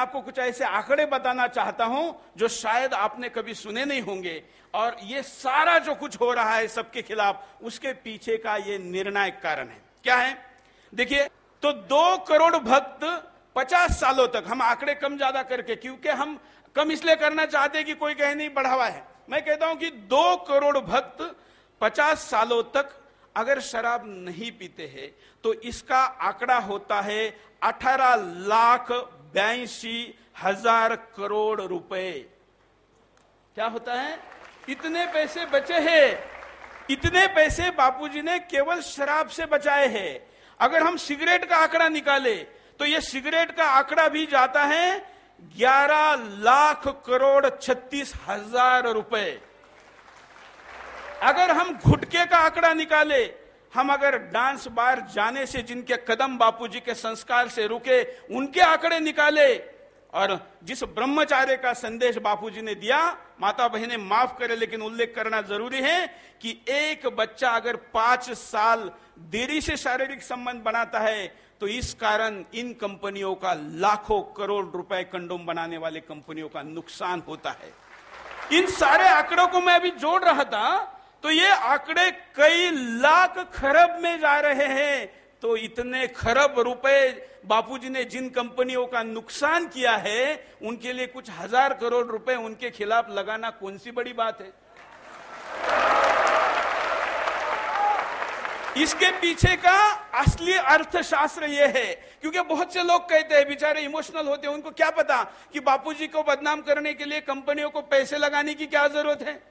आपको कुछ ऐसे आंकड़े बताना चाहता हूं जो शायद आपने कभी सुने नहीं होंगे, और ये सारा जो कुछ हो रहा है सबके खिलाफ, उसके पीछे का ये निर्णायक कारण है। क्या है? देखिए, तो 2 करोड़ भक्त 50 सालों तक, हम आंकड़े कम ज्यादा करके, क्योंकि हम कम इसलिए करना चाहते हैं कि कोई कहे नहीं बढ़ावा है, मैं कहता हूं कि 2 करोड़ भक्त 50 सालों तक अगर शराब नहीं पीते हैं तो इसका आंकड़ा होता है 18,82,000 करोड़ रुपए। क्या होता है? इतने पैसे बचे हैं, इतने पैसे बापूजी ने केवल शराब से बचाए हैं। अगर हम सिगरेट का आंकड़ा निकाले तो यह सिगरेट का आंकड़ा भी जाता है 11,36,36,000 रुपए। अगर हम गुटखे का आंकड़ा निकाले, हम अगर डांस बार जाने से जिनके कदम बापूजी के संस्कार से रुके, उनके आंकड़े निकाले, और जिस ब्रह्मचार्य का संदेश बापूजी ने दिया, माता बहनें माफ करें लेकिन उल्लेख करना जरूरी है कि एक बच्चा अगर 5 साल देरी से शारीरिक संबंध बनाता है तो इस कारण इन कंपनियों का लाखों करोड़ रुपए, कंडोम बनाने वाले कंपनियों का नुकसान होता है। इन सारे आंकड़ों को मैं अभी जोड़ रहा था तो ये आंकड़े कई लाख खरब में जा रहे हैं। तो इतने खरब रुपए बापूजी ने जिन कंपनियों का नुकसान किया है, उनके लिए कुछ 1000 करोड़ रुपए उनके खिलाफ लगाना कौन सी बड़ी बात है? इसके पीछे का असली अर्थशास्त्र यह है, क्योंकि बहुत से लोग कहते हैं, बेचारे इमोशनल होते हैं, उनको क्या पता कि बापूजी को बदनाम करने के लिए कंपनियों को पैसे लगाने की क्या जरूरत है।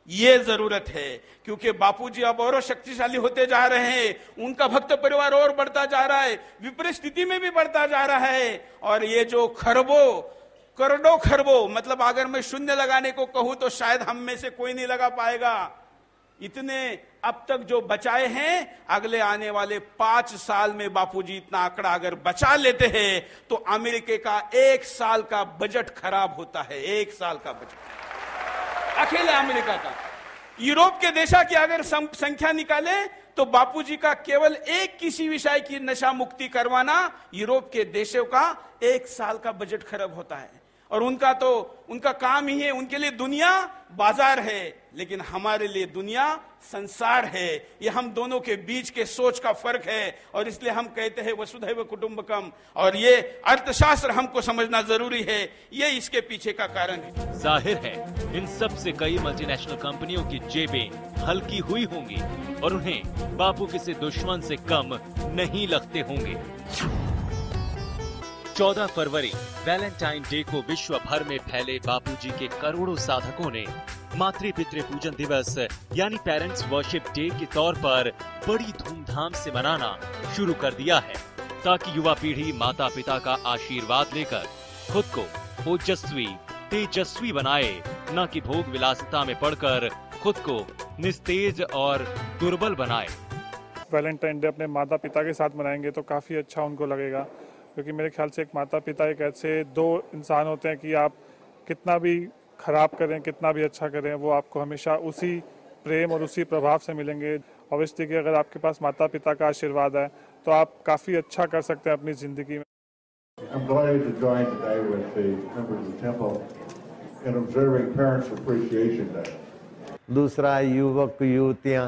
ये जरूरत है, क्योंकि बापूजी अब और शक्तिशाली होते जा रहे हैं, उनका भक्त परिवार और बढ़ता जा रहा है, विपरीत स्थिति में भी बढ़ता जा रहा है। और ये जो खरबों करोड़ों खरबों, मतलब अगर मैं शून्य लगाने को कहूं तो शायद हम में से कोई नहीं लगा पाएगा, इतने अब तक जो बचाए हैं, अगले आने वाले 5 साल में बापूजी इतना आंकड़ा अगर बचा लेते हैं तो अमेरिका का 1 साल का बजट खराब होता है। 1 साल का बजट अकेले अमेरिका का। यूरोप के देशों की अगर संख्या निकाले तो बापूजी का केवल एक किसी विषय की नशा मुक्ति करवाना यूरोप के देशों का 1 साल का बजट खराब होता है। और उनका काम ही है, उनके लिए दुनिया बाजार है, लेकिन हमारे लिए दुनिया संसार है। ये हम दोनों के बीच के सोच का फर्क है, और इसलिए हम कहते हैं वसुधैव कुटुंबकम, और ये अर्थशास्त्र हमको समझना जरूरी है। ये इसके पीछे का कारण है। जाहिर है इन सब से कई मल्टीनेशनल कंपनियों की जेबें हल्की हुई होंगी और उन्हें बापू किसी दुश्मन से कम नहीं लगते होंगे। 14 फरवरी वैलेंटाइन डे को विश्व भर में फैले बापूजी के करोड़ों साधकों ने मातृ पितृ पूजन दिवस यानी पेरेंट्स वर्शिप डे के तौर पर बड़ी धूमधाम से मनाना शुरू कर दिया है, ताकि युवा पीढ़ी माता पिता का आशीर्वाद लेकर खुद को ओजस्वी तेजस्वी बनाए, न कि भोग विलासिता में पड़कर खुद को निस्तेज और दुर्बल बनाए। वैलेंटाइन डे अपने माता पिता के साथ मनाएंगे तो काफ़ी अच्छा उनको लगेगा, क्योंकि मेरे ख्याल से एक माता पिता एक ऐसे 2 इंसान होते हैं कि आप कितना भी खराब करें, कितना भी अच्छा करें, वो आपको हमेशा उसी प्रेम और उसी प्रभाव से मिलेंगे। ऑब्वियसली कि अगर आपके पास माता पिता का आशीर्वाद है तो आप काफ़ी अच्छा कर सकते हैं अपनी ज़िंदगी में। I'm delighted to join today with the members of the temple in observing Parents Appreciation Day. दूसरा, युवक युवतियां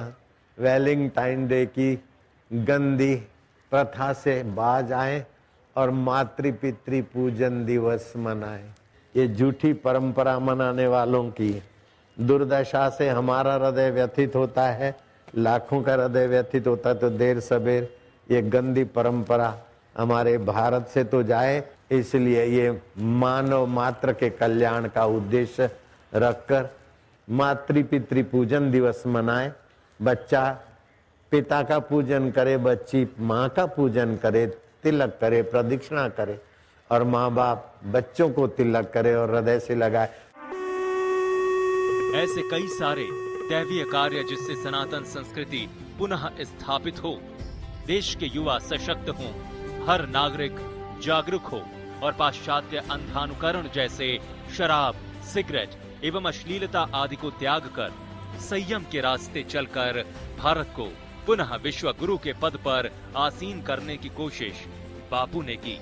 वैलेंटाइन डे की गंदी प्रथा से बाज आए और मातृ पितृ पूजन दिवस मनाएं। ये झूठी परंपरा मनाने वालों की दुर्दशा से हमारा हृदय व्यथित होता है, लाखों का हृदय व्यथित होता है। तो देर सबेर ये गंदी परंपरा हमारे भारत से तो जाए, इसलिए ये मानव मात्र के कल्याण का उद्देश्य रखकर मातृ पितृ पूजन दिवस मनाए। बच्चा पिता का पूजन करे, बच्ची माँ का पूजन करे, तिलक करे, प्रदक्षिणा करे, और माँ बाप बच्चों को तिलक करे और हृदय से लगाए। ऐसे कई सारे दैवीय कार्य जिससे सनातन संस्कृति पुनः स्थापित हो, देश के युवा सशक्त हों, हर नागरिक जागरूक हो और पाश्चात्य अंधानुकरण जैसे शराब, सिगरेट एवं अश्लीलता आदि को त्याग कर संयम के रास्ते चलकर भारत को पुनः विश्व गुरु के पद पर आसीन करने की कोशिश बापू ने की।